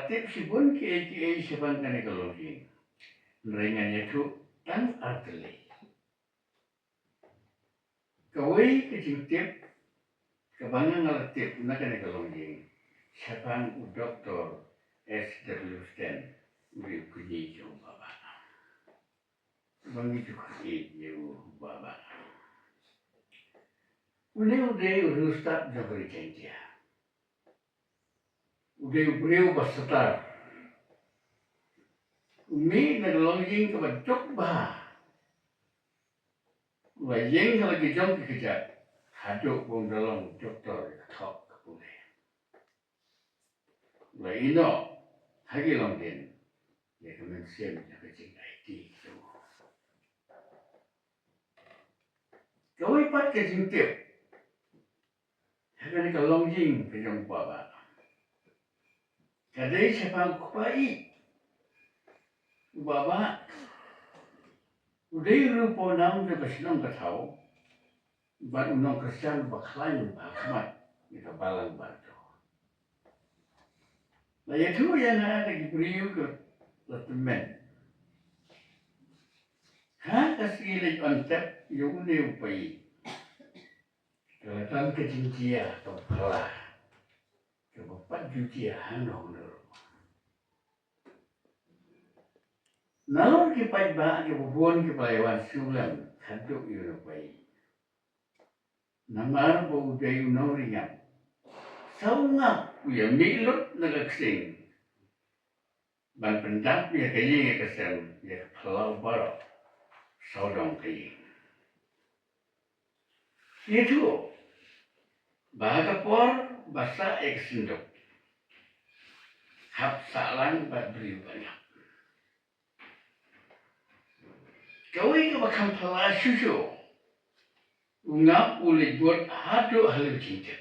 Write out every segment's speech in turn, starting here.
Katip sibun ki sipan kane kalongi. Nrengannya tu tan arteli. Kawai kecintip kebangan ngalatip na kane kalongi. Sipan Dr. S.W. Stan uri kunyi jauh baba. Bangi tu kunyi jauh baba. Udah urustak jabari kentia. Udah beriu basetar. Umi naglongjing kebencok bah. Wajeng kalau kijong kekejat. Haduk bong dalam doktor ketok kepulih. Laino hagi longgen. Ya kemensiam ya kecing IT. Kawai pat kecing tip. Hagan kalongjing kejong baba. Kadai siapa kupai. Baba. Udah rupo nam ke kesenang ketau. Bat unong Kristian baklain bakmat. Kita balang batu. Lah ya tu yang ada di beriu ke letemen. Ha kasih lagi ontep yung ne upai. Kelatan kecintia kepala. Kebapat jutia hanong dulu. Nalor kipai ba kebubuan kepalaiwan sulam kaduk yung upai. Namar bo uday unong ringan. Saungap ya milut nagaksing. Ban pendap ya kaying ya kesem ya pelau barok. Saudong kaying. Itu bahaga por basa eksindok. Hap salang bat beriu banyak. Kawai kebakan pala susu. Ungap ulit buat haduk halu cinta.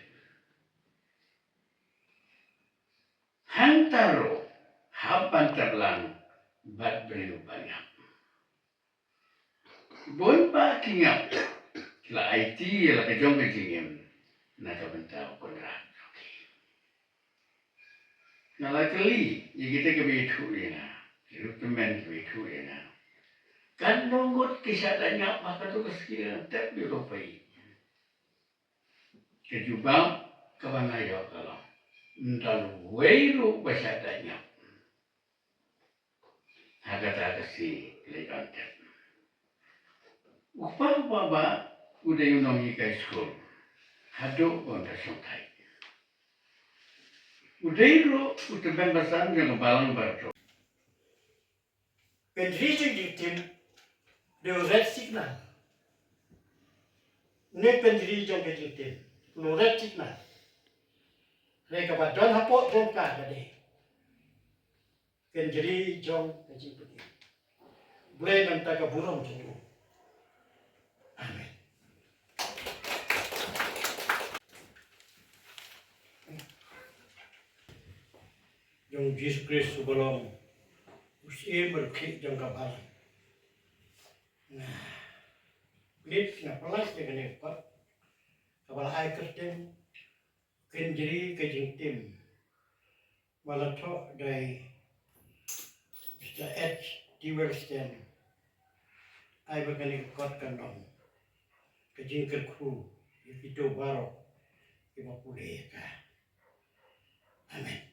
Hantaro hapan terlang bat beriu banyak. Bon pa kingap. La IT la kejong kejingim. Naka bentau kodrat. Nala keli, ya kita kebetu ina. Rutemen kebetu ina. Kan nonggot kisah danyak maka tu kesekian tep di ropai. Kejubang kabangayo kalau. Entan weiru basah danyak. Hakata kasi lekan tep. Upah baba udah yunong ikai school. Haduk pun tasongkai. Udah itu udah bebasan yang balang barco. Pendrijing dictim de red signal. Ne pendrijing ke dictim. No red signal. Mereka badon hapok don ka bade. Pendrijing ke dictim. Boleh nanti ke burung tunggu. Amin. Yang Yesus Kristus sebelum usia berkik jang kabalan. Nah, pelit na pelas dengan hebat. Kabala ay Kristen kenjeri kejingtim. Malatok dari Mr. H. D. Wellston. Ay bagani kot kandong. Kejingker kru. Itu baru. Iba pulih ka. Amin.